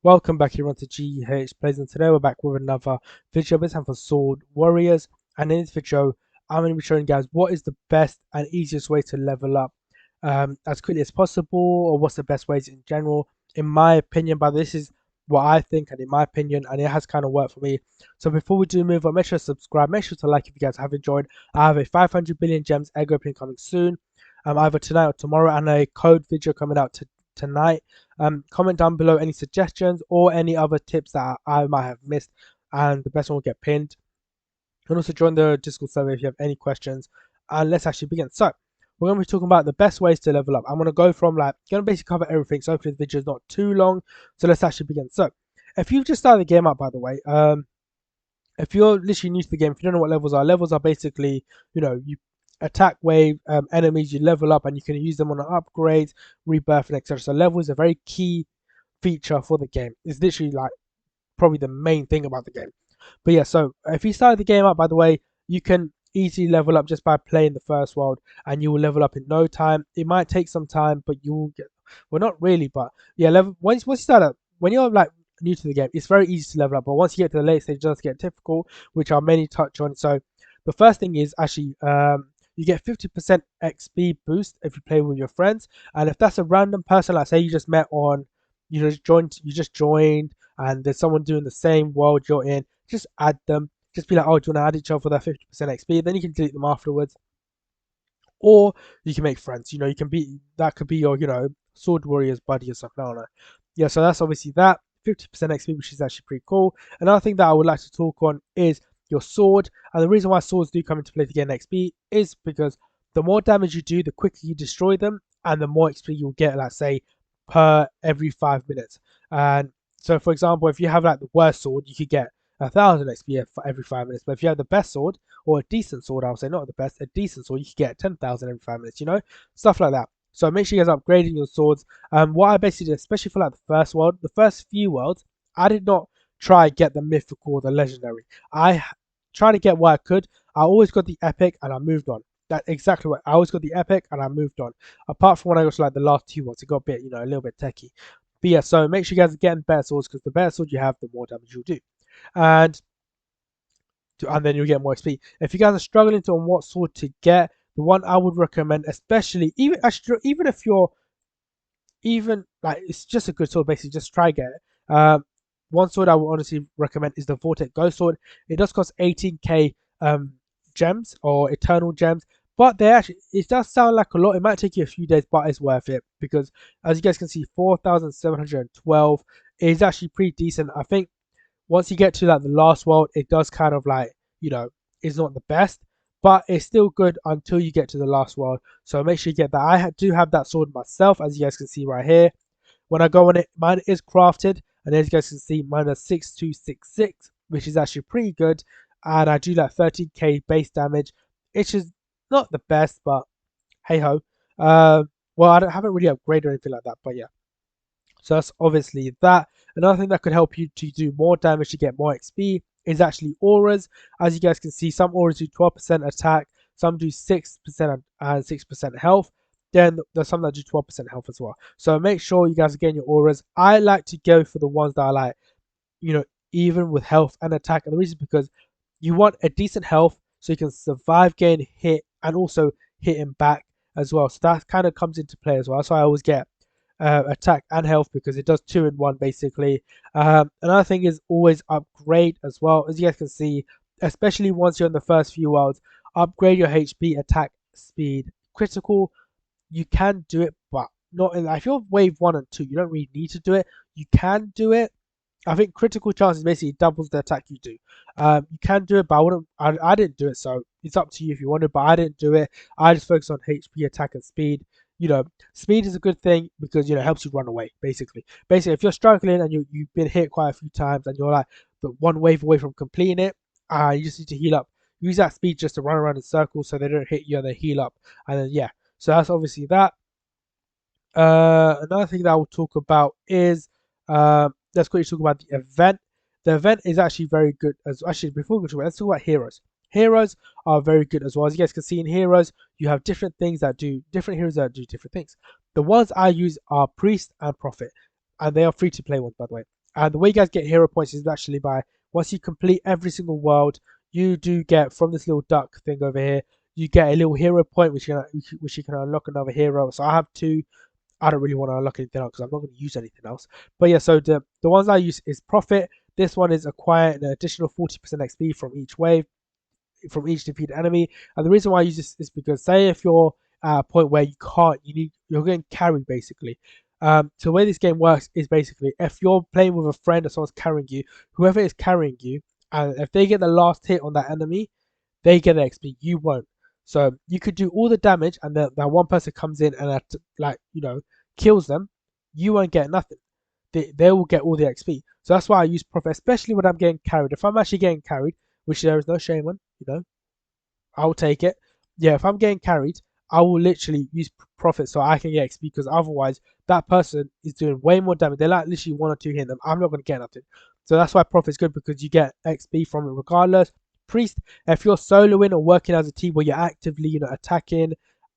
Welcome back everyone to GH Plays, and today we're back with another video this time for Sword Warriors. And in this video I'm going to be showing you guys what is the best and easiest way to level up as quickly as possible, or what's the best ways in general in my opinion. But this is what I think and in my opinion, and it has kind of worked for me. So before we do move on, make sure to subscribe, make sure to like if you guys have enjoyed. I have a 500 billion gems egg opening coming soon, either tonight or tomorrow, and a code video coming out tonight. Comment down below any suggestions or any other tips that I might have missed, and the best one will get pinned. And also join the Discord server if you have any questions. And let's actually begin. So we're going to be talking about the best ways to level up. I'm going to go from going to basically cover everything. So hopefully the video is not too long. So let's actually begin. So if you've just started the game up, by the way, if you're literally new to the game, if you don't know what levels are basically, you attack wave enemies, you level up, and you can use them on upgrades, rebirth, and etc. So level is a very key feature for the game. It's literally like probably the main thing about the game. But yeah, so if you started the game up, by the way, you can easily level up just by playing the first world, and you will level up in no time. It might take some time, but you will get, well, not really, but yeah, level once you start up, when you're like new to the game, it's very easy to level up. But once you get to the late stage, it does get difficult, which I'll mainly touch on. So the first thing is actually you get 50% XP boost if you play with your friends, and if that's a random person, like say you just met on, you just joined, and there's someone doing the same world you're in, just add them. Just be like, oh, do you want to add each other for that 50% XP? Then you can delete them afterwards, or you can make friends. You can be that could be your sword warriors buddy or something. I don't know. Yeah, so that's obviously that 50% XP, which is actually pretty cool. Another thing that I would like to talk on is your sword, and the reason why swords do come into play to gain XP is because the more damage you do, the quicker you destroy them, and the more XP you'll get. Let's say per every 5 minutes. And so, for example, if you have like the worst sword, you could get 1,000 XP for every 5 minutes. But if you have the best sword, or a decent sword, I would say not the best, a decent sword, you could get 10,000 every 5 minutes. Stuff like that. So make sure you guys are upgrading your swords. What I basically did, especially for like the first world, the first few worlds, I did not try get the mythical or the legendary. I tried to get what I could. I always got the epic and I moved on. That's exactly what I always got, the epic, and I moved on. Apart from when I got to like the last two ones, it got a bit, a little bit techie. But yeah, so make sure you guys are getting better swords, because the better sword you have, the more damage you'll do. And then you'll get more XP. If you guys are struggling to on what sword to get, the one I would recommend, especially even actually even if you're even like it's just a good sword, basically just try get it. One sword I would honestly recommend is the Vortex Ghost Sword. It does cost 18k gems or eternal gems, but they actually, it does sound like a lot. It might take you a few days, but it's worth it, because as you guys can see, 4,712 is actually pretty decent. I think once you get to like the last world, it does kind of like, it's not the best, but it's still good until you get to the last world. So make sure you get that. I do have that sword myself, as you guys can see right here. When I go on it, mine is crafted, and as you guys can see, mine is 6266, which is actually pretty good. And I do like 13k base damage, which is not the best, but hey ho. Well, haven't really upgraded or anything like that, but yeah. So that's obviously that. Another thing that could help you to do more damage to get more XP is actually auras. As you guys can see, some auras do 12% attack, some do 6% and 6% health. Then there's some that do 12% health as well. So make sure you guys are getting your auras. I like to go for the ones that are like, even with health and attack. And the reason is because you want a decent health so you can survive getting hit and also hitting back as well. So that kind of comes into play as well. That's why I always get attack and health, because it does two in one basically. Another thing is always upgrade as well. As you guys can see, especially once you're in the first few worlds, upgrade your HP, attack, speed, critical. You can do it, but not in. If you're wave 1 and 2, you don't really need to do it. You can do it. I think critical chances basically doubles the attack you do. You can do it, but I wouldn't. I didn't do it, so it's up to you if you want to. But I didn't do it. I just focused on HP, attack, and speed. Speed is a good thing because it helps you run away. Basically, if you're struggling and you've been hit quite a few times and you're like the one wave away from completing it, you just need to heal up. Use that speed just to run around in circles so they don't hit you and they heal up. And then yeah, so that's obviously that. Another thing that I will talk about is let's quickly talk about the event. The event is actually very good. Actually, before we go to it, let's talk about heroes. Heroes are very good as well. As you guys can see in heroes, you have different things that do different heroes that do different things. The ones I use are priest and prophet, and they are free to play ones, by the way. And the way you guys get hero points is actually by once you complete every single world, you do get from this little duck thing over here, you get a little hero point which you can unlock another hero. So I have two. I don't really want to unlock anything else because I'm not going to use anything else. But yeah, so the ones I use is Profit. This one is acquire an additional 40% XP from each wave, from each defeated enemy. And the reason why I use this is because say if you're at a point where you're getting carried basically. So the way this game works is basically if you're playing with a friend or someone's carrying you, whoever is carrying you, and if they get the last hit on that enemy, they get the XP. You won't. So you could do all the damage, and that one person comes in and kills them. You won't get nothing. They will get all the XP. So that's why I use Prophet, especially when I'm getting carried. If I'm actually getting carried, which there is no shame on, I'll take it. Yeah, if I'm getting carried, I will literally use Prophet so I can get XP because otherwise that person is doing way more damage. They're like literally one or two hitting them. I'm not going to get nothing. So that's why Prophet's good because you get XP from it regardless. Priest, if you're soloing or working as a team where you're actively, attacking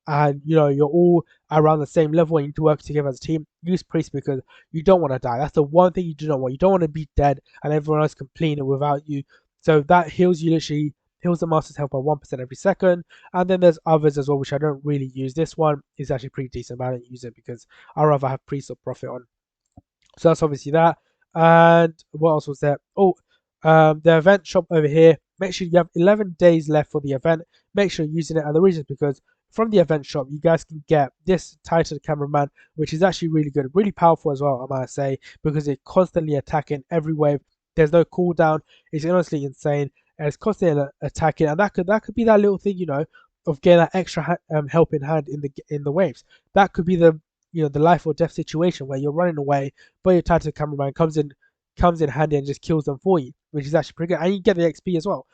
and you're all around the same level and you need to work together as a team, use Priest because you don't want to die. That's the one thing you do not want. You don't want to be dead and everyone else completing it without you. So that heals you literally heals the master's health by 1% every second. And then there's others as well, which I don't really use. This one is actually pretty decent, but I don't use it because I rather have Priest or Prophet on. So that's obviously that. And what else was there? Oh, the event shop over here. Make sure you have 11 days left for the event. Make sure you're using it. And the reason is because from the event shop, you guys can get this title cameraman, which is actually really good, really powerful as well, I might say, because it's constantly attacking every wave. There's no cooldown. It's honestly insane. And it's constantly attacking, and that could be that little thing, of getting that extra helping hand in the waves. That could be the life or death situation where you're running away, but your title cameraman comes in handy and just kills them for you, which is actually pretty good. And you get the XP as well.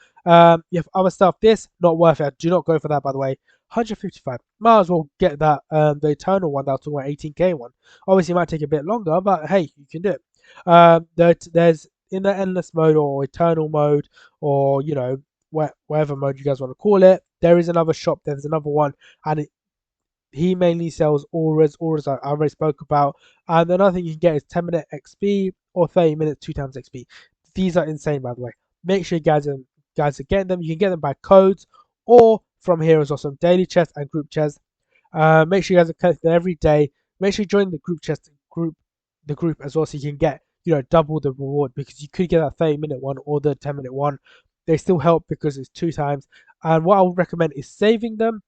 You have other stuff. This not worth it. Do not go for that, by the way. 155. Might as well get that the eternal one that I was talking about, 18k one. Obviously, it might take a bit longer, but hey, you can do it. There's in the endless mode or eternal mode or whatever mode you guys want to call it. There is another shop. There's another one, and he mainly sells auras. Auras I already spoke about. And another thing you can get is 10-minute XP or 30 minutes 2 times XP. These are insane, by the way. Make sure you guys are getting them. You can get them by codes or from here as well. Some daily chests and group chests. Make sure you guys are collecting every day. Make sure you join the group as well, so you can get double the reward because you could get that 30-minute one or the 10-minute one. They still help because it's 2 times. And what I would recommend is saving them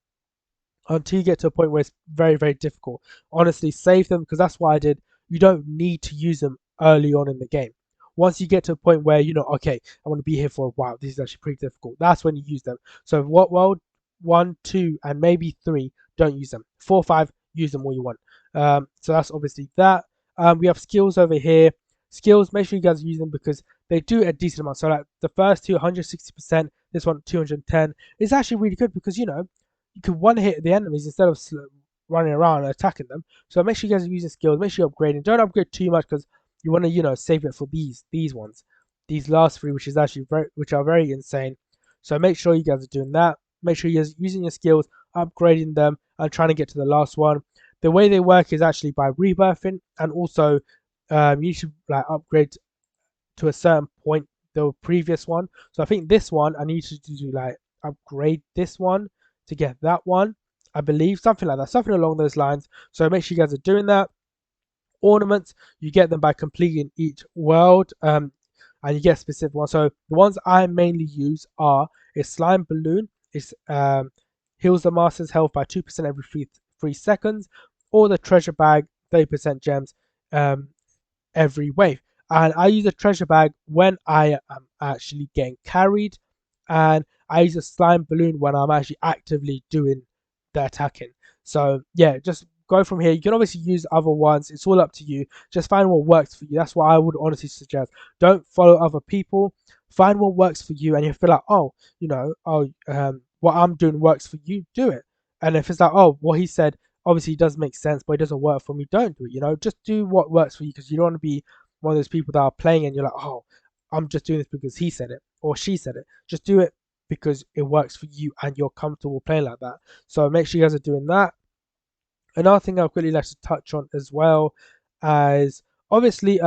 until you get to a point where it's very, very difficult. Honestly, save them because that's what I did. You don't need to use them early on in the game. Once you get to a point where okay, I want to be here for a while, this is actually pretty difficult. That's when you use them. So what world 1, 2, and maybe 3, don't use them. 4, 5, use them all you want. So that's obviously that. We have skills over here. Skills, make sure you guys use them because they do a decent amount. So like the first two, 160%, this one 210. It's actually really good because you can one hit the enemies instead of running around and attacking them. So make sure you guys are using skills. Make sure you're upgrading. Don't upgrade too much because you want to save it for these ones, these last three, which are very insane. So make sure you guys are doing that. Make sure you're using your skills, upgrading them, and trying to get to the last one. The way they work is actually by rebirthing, and also you should like upgrade to a certain point the previous one. So I think this one I need to do like upgrade this one to get that one. I believe something like that, something along those lines. So make sure you guys are doing that. Ornaments, you get them by completing each world, and you get specific ones. So the ones I mainly use are a slime balloon. It's heals the master's health by 2% every 3 seconds, or the treasure bag, 30% gems every wave. And I use a treasure bag when I am actually getting carried, and I use a slime balloon when I'm actually actively doing the attacking. So yeah, just go from here. You can obviously use other ones. It's all up to you. Just find what works for you. That's what I would honestly suggest. Don't follow other people. Find what works for you, and you feel like, what I'm doing works for you. Do it. And if it's like, oh, what he said obviously does make sense, but it doesn't work for me, don't do it. Just do what works for you because you don't want to be one of those people that are playing and you're like, oh, I'm just doing this because he said it or she said it. Just do it because it works for you and you're comfortable playing like that. So make sure you guys are doing that. Another thing I'd really like to touch on as well as obviously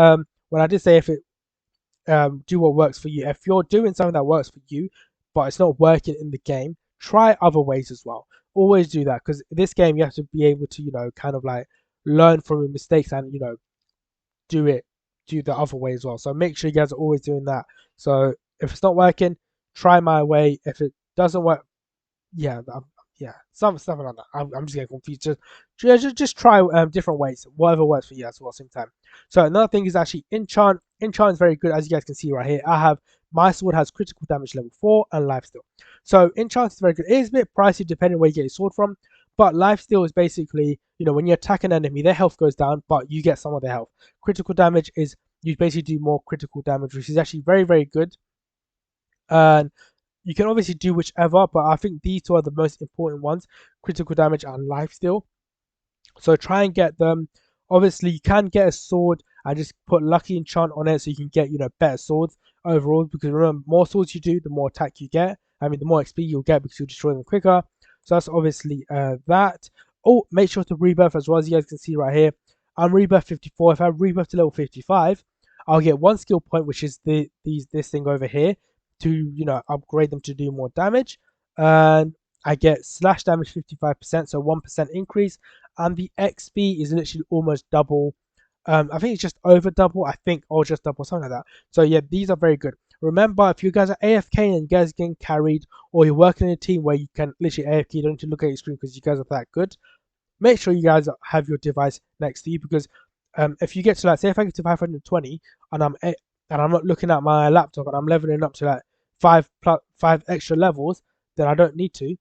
when I did say if it do what works for you. If you're doing something that works for you, but it's not working in the game, try other ways as well. Always do that because this game you have to be able to, kind of like learn from your mistakes and do it, do the other way as well. So make sure you guys are always doing that. So if it's not working, try my way. If it doesn't work, yeah, yeah, something like that. I'm just getting confused. Just try different ways, whatever works for you as well, same time. So another thing is actually enchant. Enchant is very good, as you guys can see right here. I have my sword has critical damage level 4 and lifesteal. So enchant is very good. It is a bit pricey depending where you get your sword from, but lifesteal is basically when you attack an enemy, their health goes down, but you get some of their health. Critical damage is you basically do more critical damage, which is actually very very good. And you can obviously do whichever, but I think these two are the most important ones: critical damage and lifesteal. So try and get them. Obviously, you can get a sword and just put lucky enchant on it, so you can get better swords overall. Because remember, more swords you do, the more attack you get. I mean, the more XP you'll get because you'll destroy them quicker. So that's obviously that. Oh, make sure to rebirth as well, as you guys can see right here. I'm rebirth 54. If I rebirth to level 55, I'll get one skill point, which is this thing over here, to upgrade them to do more damage. And I get slash damage 55%, so 1% increase, and the XP is literally almost double. I think it's just over double, I think, or just double, something like that. So yeah, these are very good. Remember, if you guys are AFK and you guys are getting carried, or you're working in a team where you can literally AFK, you don't need to look at your screen because you guys are that good, make sure you guys have your device next to you, because if you get to, like, say if I get to 520 and I'm not looking at my laptop and I'm leveling up to like five extra levels, then I don't need to.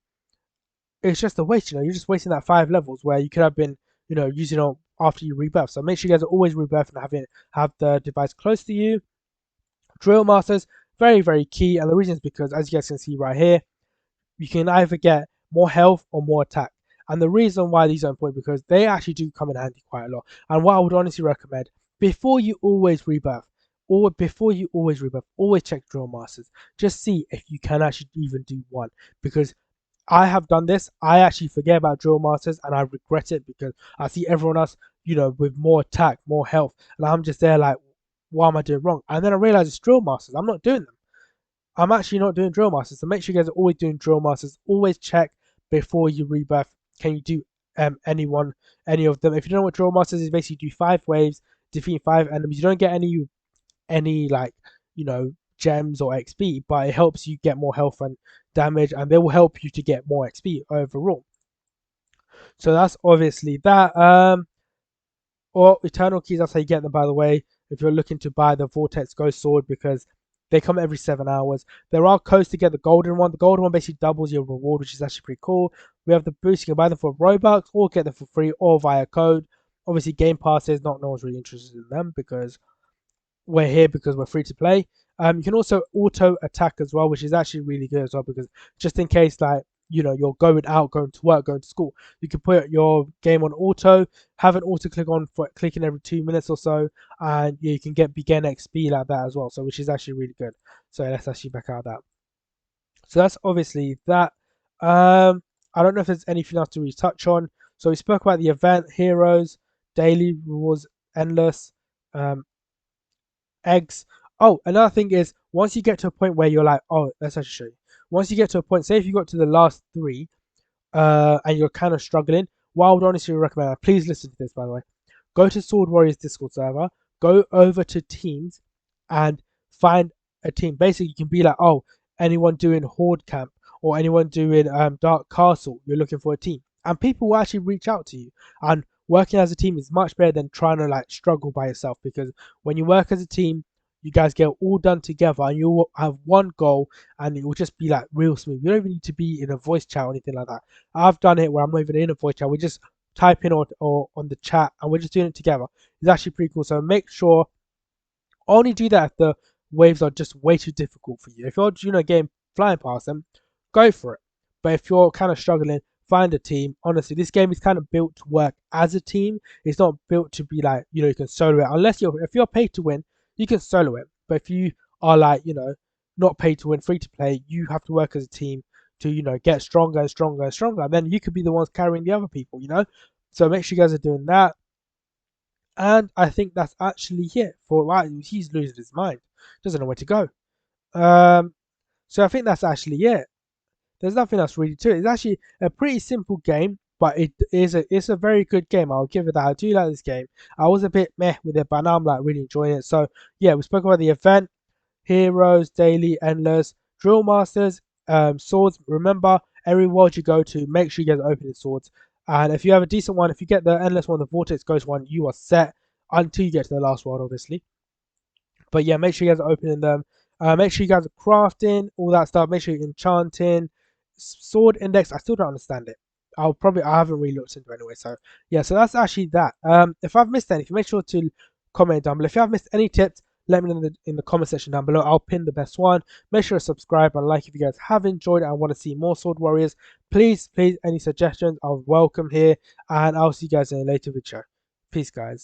It's just a waste, you're just wasting that 5 levels where you could have been, using it after you rebirth. So make sure you guys are always rebirth and have the device close to you. Drill masters, very, very key. And the reason is because, as you guys can see right here, you can either get more health or more attack. And the reason why these are important, because they actually do come in handy quite a lot. And what I would honestly recommend, before you always rebirth, always check drill masters. Just see if you can actually even do one, because I have done this. I actually forget about drill masters and I regret it because I see everyone else, with more attack, more health, and I'm just there like, what am I doing wrong? And then I realize it's drill masters. I'm not doing them. I'm actually not doing drill masters. So make sure you guys are always doing drill masters. Always check before you rebirth. Can you do any of them? If you don't know what drill masters is, basically do 5 waves, defeat 5 enemies. You don't get any like gems or XP, but it helps you get more health and damage, and they will help you to get more XP overall. So that's obviously that. Or eternal keys, that's how you get them, by the way, if you're looking to buy the Vortex Ghost Sword, because they come every 7 hours. There are codes to get the golden one. The golden one basically doubles your reward, which is actually pretty cool. We have the boost. You can buy them for Robux or get them for free or via code. Obviously, Game Passes, no one's really interested in them because we're here because we're free to play. You can also auto attack as well, which is actually really good as well, because just in case, like, you're going out, going to work, going to school, you can put your game on auto, have an auto click on for clicking every 2 minutes or so, and you can begin XP like that as well. So which is actually really good. So let's actually back out of that. So that's obviously that. I don't know if there's anything else to really touch on. So we spoke about the event, heroes, daily rewards, endless. Eggs. Oh, another thing is, once you get to a point where you're like, oh, let's actually show you. Once you get to a point, say if you got to the last 3, and you're kind of struggling, what I would honestly recommend, please listen to this, by the way, go to Sword Warriors Discord server, go over to teams, and find a team. Basically, you can be like, oh, anyone doing Horde Camp or anyone doing Dark Castle, you're looking for a team, and people will actually reach out to you. And working as a team is much better than trying to like struggle by yourself, because when you work as a team, you guys get all done together and you'll have one goal, and it will just be like real smooth. You don't even need to be in a voice chat or anything like that. I've done it where I'm not even in a voice chat. We just type in or on the chat and we're just doing it together. It's actually pretty cool. So make sure only do that if the waves are just way too difficult for you. If you're getting flying past them, go for it. But if you're kind of struggling, find a team. Honestly, this game is kind of built to work as a team. It's not built to be like, you can solo it. Unless if you're paid to win, you can solo it. But if you are like, not paid to win, free to play, you have to work as a team to, get stronger and stronger and stronger. And then you could be the ones carrying the other people. So make sure you guys are doing that. And I think that's actually it for right. He's losing his mind, doesn't know where to go. Um, so I think that's actually it. There's nothing else really to it. It's actually a pretty simple game, but it's a very good game. I'll give it that. I do like this game. I was a bit meh with it, but now I'm like really enjoying it. So yeah, we spoke about the event, heroes, daily, endless, drill masters, swords. Remember, every world you go to, make sure you get the opening swords. And if you have a decent one, if you get the endless one, the vortex ghost one, you are set until you get to the last world, obviously. But yeah, make sure you guys are opening them. Make sure you guys are crafting all that stuff. Make sure you're enchanting. Sword index, I still don't understand it. I haven't really looked into it anyway. So yeah, so that's actually that. If I've missed anything, make sure to comment down below. If you have missed any tips, let me know in the comment section down below. I'll pin the best one. Make sure to subscribe and like if you guys have enjoyed it and want to see more Sword Warriors. Please, any suggestions are welcome here. And I'll see you guys in a later video. Peace, guys.